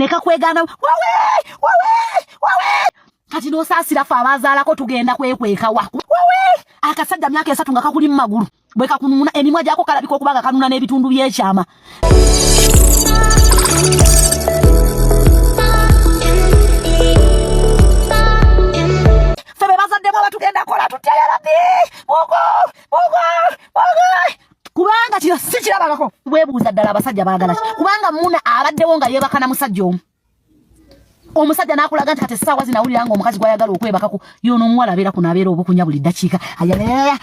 neka kwegana wawe kati no sasira fa abazaalako tugenda kwekweka wa wawe akasajja myaka 3 nga kakuli mmagulu bweka kununa emimwa jako kalabiko okubaga kanuna n'ebitundu by'ekyama febe bazadde baba tugenda kola tutelera bi bogo kubanga kino si kirabagako webuuza ddala abasajja baagala kubanga muna abaddewo nga yeebakana musajja omusajja nakulaga nti kati essaawa zinawulira nga omukazi gwayagala okwebakako yono omuwala abeera kuno abeera obukunya buli ddakiika ayalaya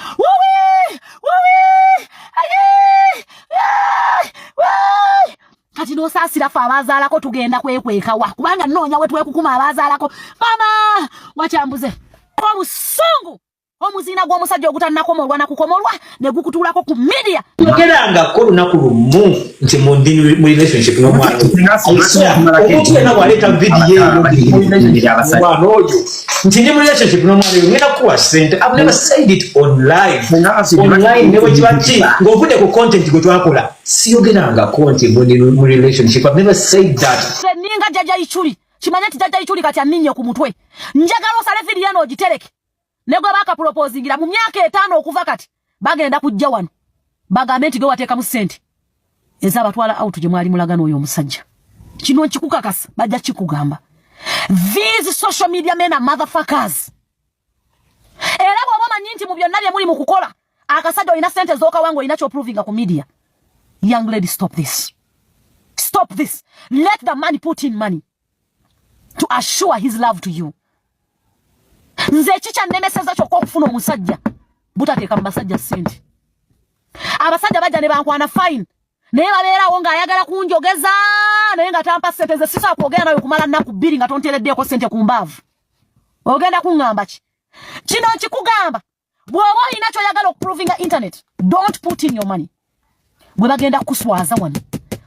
kati nosaasira fe abazaalako tugenda kwekwekawa kubanga noonya we twekukuma abazaalako mama wakyambuze omusungu omuzina gw'omusajja ogutanakomolwa nakukomolwa ne gukutuulako ku media ogerangako lunaku lumu nti mu relationship n'omwana omuntu yenna bw'aleeta vidiyo oyo nti ndi mu relationship n'omwana oyo ngenda kuwa ssente. I've never said it online ne bwe kiba ki ng'ovudde ku content gwe twakola siyogerangako nti mu relationship. I've never said that. ninga jjajja Ichuli kimanye nti jjajja Ichuli kati aminye ku mutwe njagala osale vidiyo eno ogitereke nego baka proposingira mu myaka 5 okuva kati bagenda kujja wano bagambe nti ge wateeka mu ssente ezaba twala out gye mwali mulagano oyo omusajja kino nkikukakasa bajja kikugamba. These social media men are motherfuckers. Era bw'oba manyi nti mu byonna bye muli mu kukola akasajja olina ssente z'oka wangu olina ky'oprovinga ku media. Young lady, stop this. Stop this. Let the man put in money to assure his love to you. Nze chicha nemeseza kyokka okufuna omusajja butateeka mu basajja ssente. Abasajja bajja ne bankwana fine naye babeerawo ng'ayagala kunjogeza naye nga tampa ssente ze sisa kwogera nayo kumala nnaku 2 nga tonteereddeeko ssente ku mbaavu. Ogenda kuŋŋamba ki? Kino nkikugamba bw'oba olina ky'oyagala okuprovinga internet don't put in your money. Bwe bagenda kuswaza wano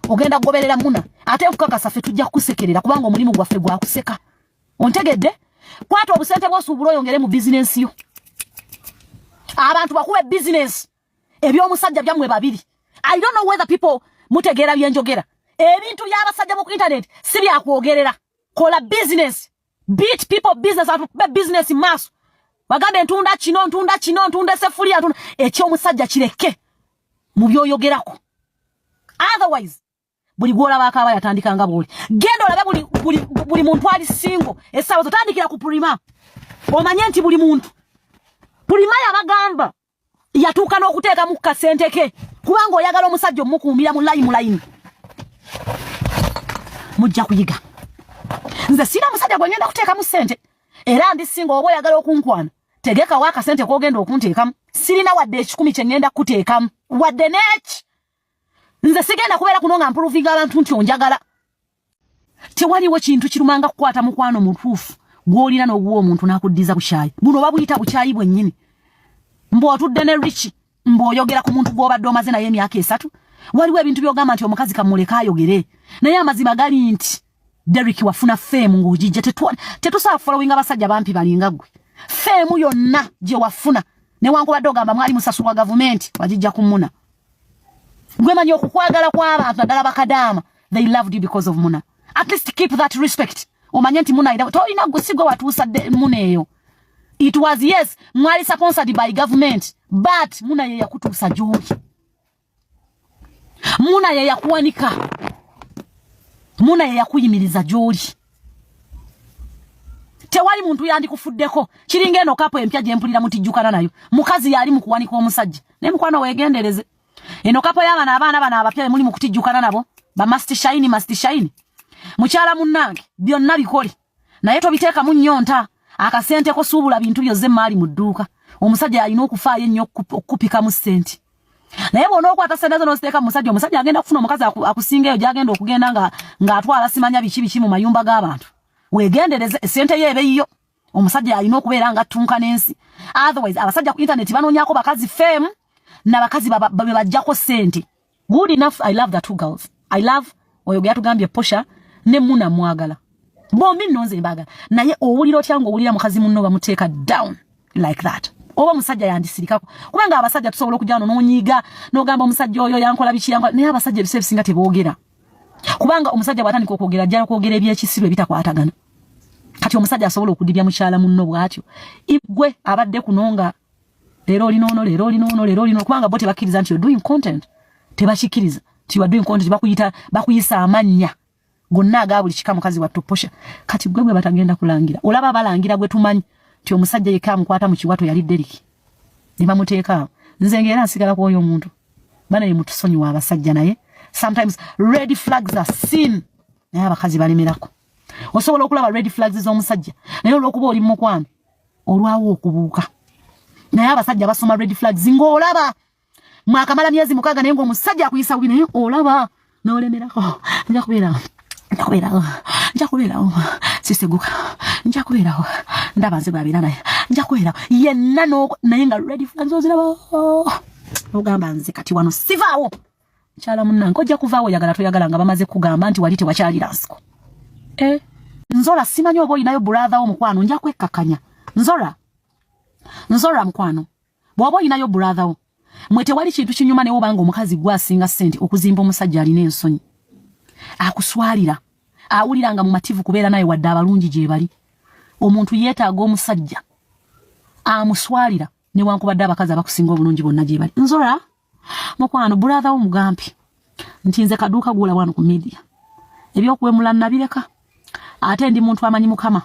ogenda kugoberera muna ate nkukakasa ffe tujja kukusekerera kubanga omulimu gwaffe gwakuseka. Ontegedde? Kwata obusente bw'osuubula oyongere mu bizinensi yo. Abantu bakuwe business eby'omusajja byammwe babiri. I don't know whether people mutegeera byenjogera. Ebintu by'abasajja mu internet si byakwogerera. Kola business. Beat people business atu business mass. Bagambe ntunda kino ntunda sefulia ntunda eky'omusajja kireke mu byoyogerako. Otherwise buli gwola bakaba yatandika nga buli gendo labe buli muntu ali single essaawa zotandikira ku prima omanye nti buli muntu prima yabagamba yatuuka n'okuteeka mu kasente ke kubanga oyagala omusajja omukuumira mu layini mujja kuyiga. Nze sina musajja gwengenda kuteeka mu ssente era ndi single oba oyagala okunkwana tegeka wa kasente kogenda okunteekamu sirina wadde 10 kye ngenda kuteekamu wadde neki. Nze sigenda kubeera kuno nga mprovinga abantu nti onjagala. Tewaliwo kintu kirumanga kukwata mukwano mutuufu gw'olina n'oguwa omuntu n'akuddiza bukyayi. Buno babuyita bukyayi bwennyini. Mbw'otudde ne Richi mbw'oyogera ku muntu gw'obadde omaze naye emyaka 3 waliwo ebintu by'ogamba nti omukazi kamuleka ayogere naye amazima gali nti Derrick wafuna fame ng'ogijja tetusobola following abasajja bampi balinga ggwe. Fame yonna gye wafuna newankubadde ogamba mwali musasulwa gavumenti wagijja ku Muna. Gwe manyi okukwagala kw'abantu naddala bakadaama they loved you because of Muna. At least keep that respect. Omanye nti Muna tolina gwe si gwe watuusa Muna eyo. It was yes mwali sponsored by government but Muna ye yakutuusa gy'oli. Muna ye yakuwanika. Muna ye yakuyimiriza gy'oli. Tewali muntu yandikufuddeko kiringa eno kapo empya gye mpulira mutijjukana nayo mukazi yali mu kuwanika omusajja ne mukwano weegendereze. Eno kapo y'abaana bano abapya muli mu kutijjukana nabo ba must shine mukyala munnange byonna bikole naye tobiteeka mu nnyonta akasente ko suubula bintu byozze maali mu dduuka omusajja alina okufaayo ennyo okupika mu ssente naye bw'ona okwata ssente zo n'oziteeka mu omusajja agenda kufuna omukazi akusingaeyo gy'agenda okugenda ng'atwala simanya biki mu mayumba g'abantu. Weegendereze essente ye ebeeyiyo omusajja alina okubeera nga ttunka n'ensi. Otherwise abasajja ku internet banoonyako bakazi fame n'abakazi bajjako ssente. Good enough. I love the two girls. I love oyo gyatugambye Posha ne Muna mwagala bombi nonze mbagala naye owulira otya ng'owulira mukazi munno bamuteeka down like that oba musajja yandisirikako kubanga abasajja tusobola okujja wano n'onyiiga n'ogamba omusajja oyo yankola biki yankola naye abasajja ebiseera bisinga teboogera. kubanga omusajja bwatandika okwogera ajja kwogera ebyekisiru ebitakwatagana kati omusajja asobola okudibya mukyala munno bwatyo igwe abadde kunonga leero olino kubanga bo tebakkiriza nti you're doing content tebakikiriza nti you are doing content bakuyisa amannya gonna aga buli kika mukazi wattu posha kati gwe batagenda kulangira olaba balangira gwe tumanyi nti omusajja yeka amukwata mu kiwato yali Deriki ne bamuteeka nze ngera nsigala ku oyo omuntu bana ye mutusonyi wa basajja naye sometimes red flags are seen naye abakazi balemerako osobola okulaba red flags z'omusajja naye olw'okuba oli mukwano olwawo okubuuka naye abasajja basoma red flags ng'olaba mwakamala myezi mukaaga naye ng'omusajja akuyisa bubi naye olaba n'olemerako nja kubeerawo siseguka nja kubeerawo ndaba nze bw'abeera naye nja kubeerawo yenna naye nga red flags oziraba ogamba nze kati wano sivaawo kyala munnange ojja kuvaawo yagala toyagala nga bamaze kugamba nti wali tewakyalira nsiko Nzora simanyi oba olinayo brother wo mukwano nja kwekkakanya Nzora mukwano bw'oba olinayo brother wo mwe tewali kintu kinyuma ne obanga omukazi gwasinga sente okuzimba omusajja alina ensonyi akuswalira awuliranga mu mativu kubeera naye wadde abalungi gye bali omuntu yeetaaga omusajja amuswalira ne wankubadde abakazi abakusinga obulungi bonna gye bali Nzora mukwano brother wo mugampi nti nze kaduuka gwola wano ku media ebyokuwemula nabireka ate ndi muntu amanyi mukama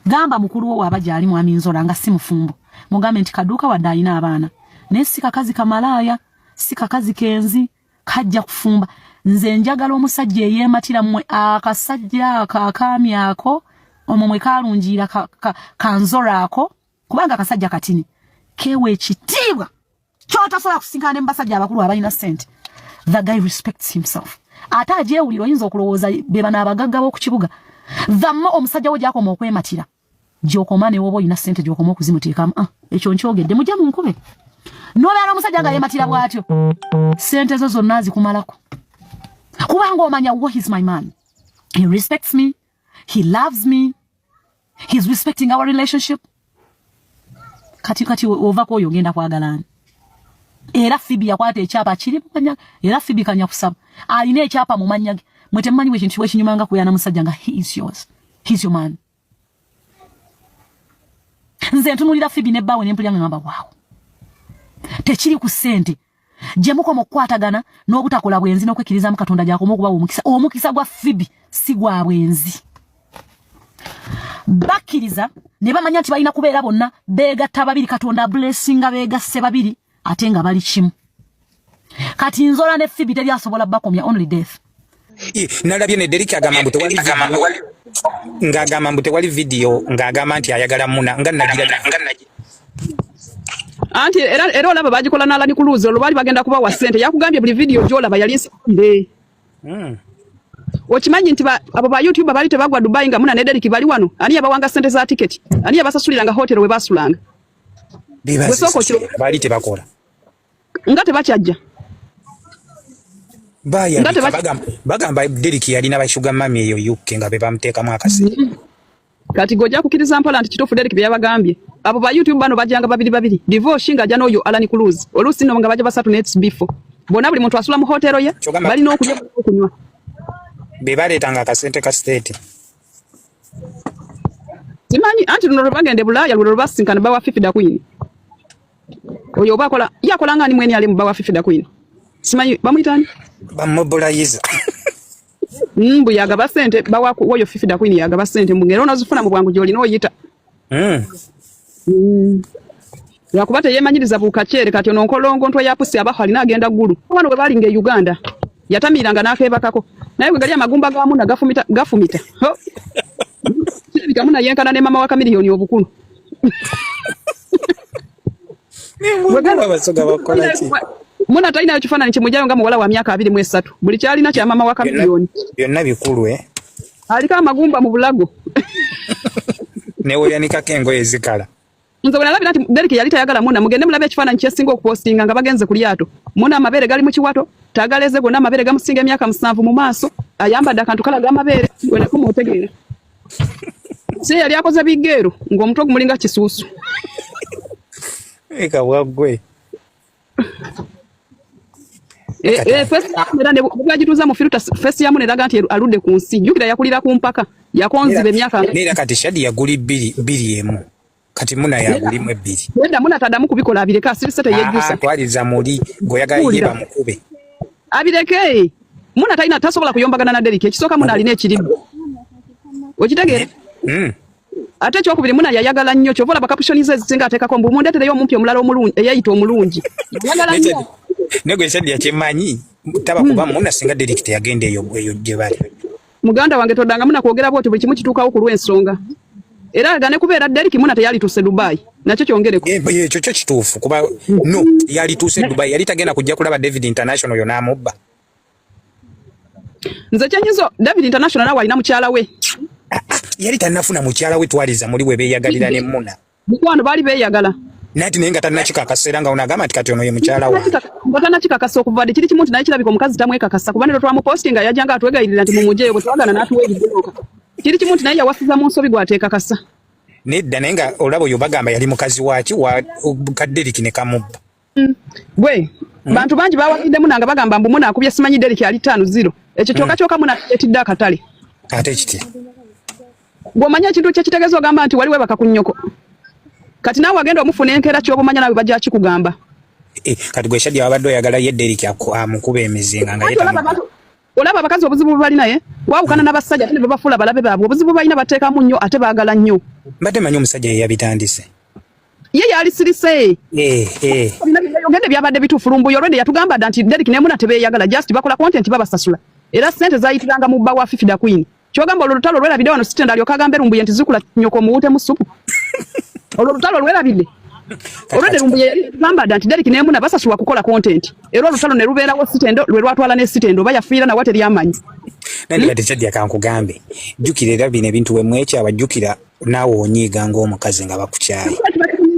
gamba mukulu wo abaja ali mwami Nzora nga si mufumbo mugambe nti kaduuka wadde alina abaana naye si kakazi kamalaaya si kakazi kenzi kajja kufumba nze njagala omusajja eyeematira mmwe akasajja akaakaami ako omwo mwe kalungiira kanzora ako kubanga akasajja katini kewe ekitiibwa kyotasobola kusinkana ne mbasajja abakulu abalina ssente the guy respects himself ate ajeewulira oyinza okulowooza beba n'abagagga b'oku kibuga dhamma omusajja wo gyakoma okwematira gyokoma ne woba olina ssente gyokoma okuzimuteekamu ekyo nkyogedde mujja mu nkube n'obeera omusajja nga yeematira bw'atyo ssente zo zonna azikumalako kubanga omanya what is my man he respects me he loves me he's respecting our relationship kati ovako oyo ogenda kwagalana era Fibi yakwata ekyapa kiri mumanya era Fibi kanya kusaba alina ekyapa mu manya mwe temanyi we kintu wekinyumanga kuyana musajja nga he is yours he's your man nze ntunulira Fibi ne bawe nempulya ngamba wow tekiri ku ssente gye mukomo okukwatagana n'obutakola bwenzi n'okwekiriza mu Katonda gyakoma okuba omukisa gwa Fibi si gwa bwenzi bakkiriza ne bamanya nti balina kubeera bonna beegatta babiri Katonda blessinga beegasse babiri ate nga bali kimu kati Nzora ne Fibi teri asobola bakomya only death nalabye ne Deriki agamba mbu tewali video ng'agamba nti ayagala muna nga nagira anti era olaba bagikola n'alani kuluzi olwo bali bagenda kuba wa ssente yakugambye buli video gy'olaba yali nsinde okimanyi nti abo ba YouTube bali tebagwa Dubai nga muna ne Deriki bali wano ani yabawanga ssente za ticket ani yabasasuliranga hotel we basulanga bali tebakola nga tebakyajja bagamba Deriki yalina bashuga mami eyo UK nga be bamuteekamu akasente kati gojja kukkiriza mpola nti kituufu Deriki bye yabagambye abo ba YouTube bano bajjanga babiri divorce nga ajja n'oyo Alani Cruise oluusi nno nga bajja basatu next before bona buli muntu asula mu hotelo ye balina okulya okunywa be baleetanga akasente ka state simanyi anti luno lwebagende Bulaaya luno lwebasinkana bawa Fifida Queen oyo bakola yakolanga ni mweni ali mu bawa Fifida Queen simanyi bamuyitani bamubulayiza mbu yagaba ssente bawa oyo Fifida Queen yagaba ssente mbungera onazifuna mu bwangu gy'olina oyita lwakuba teyemanyiriza bukakyere kati ono nkolongo ntwe yapusi abaho alina agenda ggulu wano bwe balinga e Uganda yatamiiranga n'akeebakako naye bwe gali amagumba gamuna gafumita kamuna yenkana ne mama wa Kamiliyoni obukulu muna talinayo kifaananyi kimujjayo nga muwala wa myaka 23 buli kyalina kya mama wa Kamiliyoni byonna bikulu aliko amagumba mu bulago neweyanikako engoye zikala nze bwe nalabira nti Deriki yali tayagala muna mugende mulabe ekifaananyi kyesinga okupostinga nga bagenze ku lyato muna amabeere gali mu kiwato tagaleze gonna amabeere gamusinga emyaka 7 mu maaso ayambadde akantu kalaga amabeere gwenako mutegeera si yali akoze biggeero ng'omutwe ogumulinga kisuusu eka bwaggwe First era ne bwagituza mu filter first yamu ne laga nti aludde ku nsi. Jukira yakulira ku mpaka. Yakonzibe emyaka. Nera kati Shadi yaguli 2 kati Muna yaguli mu 2. Wenda Muna tadamu kubikola abireka asirisete yejusa. Twaliza muri goyaga yeba mukube. Abireke. Muna talina tasobola kuyombagana na Derek. Ekisoka Muna alina ekiribu. Okitegere? Ate kyokubiri Muna yayagala nnyo kyovola bakapushonize zisinga atekako mbu mundetereyo omumpya omulala omulungi eyayita omulungi. Yayagala nnyo. Nego Shadi yakimanyi taba kuba Muna singa Derek teyagenda eyo gye bali. Muganda wange todanga Muna kwogera bwoti buli kimu kituukawo ku lw'ensonga. Era gane kubeera Derek Muna teyali tuse Dubai. Nakyo kyongereko. Ekyo kyo kituufu kuba no yali tuse Dubai yali tagenda kujja kulaba David International yona amubba. Nze kyenyizo David International nawe alina mukyala we. Yali tanafuna mukyala we twaliza muri we beyagalira ne Muna. Mukwano bali beyagala. Nati nenga tanakikakasera nga unagamba ati kati ono ye mukyala wa. Mbotana kikakasa okuvadde kiri kimuntu naye kirabika omukazi tamwekakasa kuba nero twamu posting yajanga atwegayirira nti mumujeyo bwe twagana n'atuweebiddooka. Kiri kimuntu naye yawasiza mu nsobi gwateekakasa. Nedda nenga olabo yo bagamba yali mukazi waki wa Derek ne kamubba. Gwe bantu bangi bawagidde Muna nga bagamba mbu Muna akubye simanyi Derek ali 5-0. Ekyo kyokka Muna etidde akatale. Ate kiti. Gwomanya ekintu kyekitegeeza ogamba nti waliwe bakakunnyoko. Kati nawe agenda omufuna enkera ky'obumanya nawe bajja kikugamba. Kati gwe Shadi abadde oyagala ye Derek amukuba emizinga nga leta. Olaba abakazi obuzibu bali naye waawukana n'abasajja ate ne babafula balabe baabwe obuzibu balina bateekamu nnyo ate baagala nnyo. Mbadde manyi omusajja ye yabitandise. Ye yali sirise. Yogende byabadde bituufu lumbuyo olwedde yatugamba nti Derek ne Muna tebeeyagala just bakola content babasasula. Era sente zayitiranga mu bba wa Fifi da Queen. Kyogamba olutalo lwerabidde wano sitenda alyoka agambe lumbuye nti zikula nyoko muwute mu supu. Olutalo lwerabidde. Olwedde lumbuye gamba nti Derek ne Muna basasula kukola content. Era olutalo ne lubeerawo sitendo lwe lwatwala ne sitendo bayafiira na wateri amanyi. Nandi bade Shadi akankugambe. Jukira era bino ebintu wemwecha abajukira naawe onyiga ng'omukazi nga bakukyaye.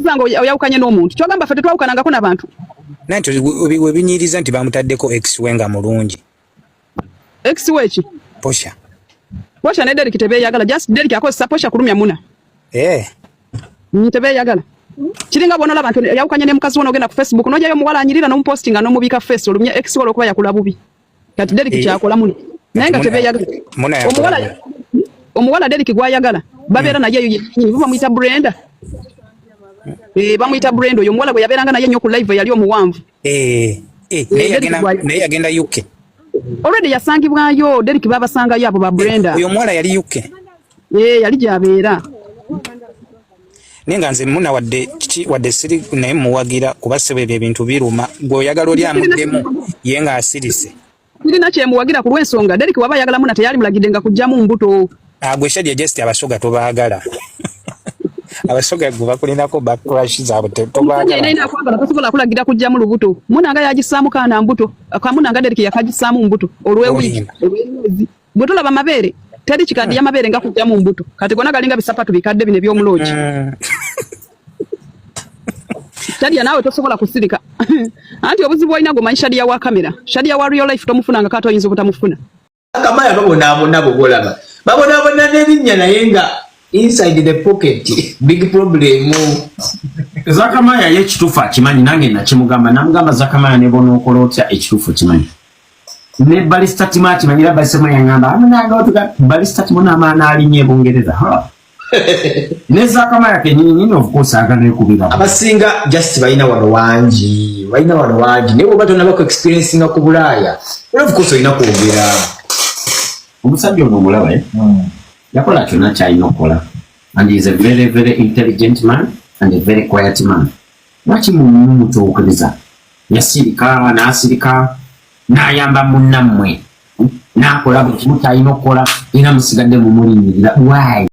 Zango oyawukanye n'omuntu. Kyogamba fete twawukanangako n'abantu. Nanti we binyiriza nti bamutaddeko ex wenga mulungi. Ex wechi? Posha. Posha ne Derek tebeeyagala. Just Derek akozesa Posha kulumya Muna. Tebeeyagala. Kiringa bonola abantu yawukanye ne mukazi wono ogenda ku Facebook nojayo muwala anyirira n'omupostinga n'omubika face olumya ex wala okuba yakula bubi. Kati Derek kyakola Muna. Naye nga tebeeyagala. Omuwala Derek gwayagala. Babeera naye yennyini bamuyita Brenda. Bamuyita Brenda oyo omuwala bwe yabeeranga naye nnyo ku live yali omuwanvu. Naye yagenda UK. Already yasangibwayo Derek babasangayo abo ba Brenda. Oyo omuwala yali UK. Yali gyabeera. Nenga nze Muna wadde siri naye muwagira kuba sebe ebintu biruma gwe oyagala oli amuddemu ye nga asirise. Kirina kyemuwagira ku lw'ensonga Derek waba ayagala Muna teyali mulagidde nga kujjamu mbuto. Gwe Shadi just abasoga tobaagala. Abasoga gwe bakulinako backlash zaabwe tobaagala. Nina kwagala tasobola kulagira kujjamu lubuto. Muna nga yagisaamu kaana mbuto. Akamuna nga Derek yakagisaamu mbuto olw'ewiki. Bwe tulaba mabeere teri kikadde y'amabeere nga kujjamu mbuto. Kati gona galinga bisapatu bikadde bine by'omuloogi. Shadi nawe tosobola kusirika. Anti obuzibu olina gomanyi Shadi wa kamera. Shadi wa real life tomufunanga kato oyinza obutamufuna. Akamaya babona bolaba. Babona n'erinnya naye nga inside the pocket big problem. Zakamaya ye kituufu akimanyi nange nakimugamba namugamba Zakamaya ne bono okola otya ekituufu kimanyi. Ne balista tima kimanyira basema yangamba amunanga otuka balista timo n'amaana alinye Bungereza. Ne Zakamaya kenyini of course agane kubira. Abasinga just balina wano wangi. Ne bwo batona bako experience nga ku Bulaaya. Of course olina kwogera. Omusajja ono omulaba yakola kyonna kyalina okukola and he is a very very intelligent man and a very quiet man. Lwaki mumutuukiriza yasirika n'asirika n'ayamba munnammwe n'akola buli kimu kyalina okukola era musigadde mumulinnyirira why?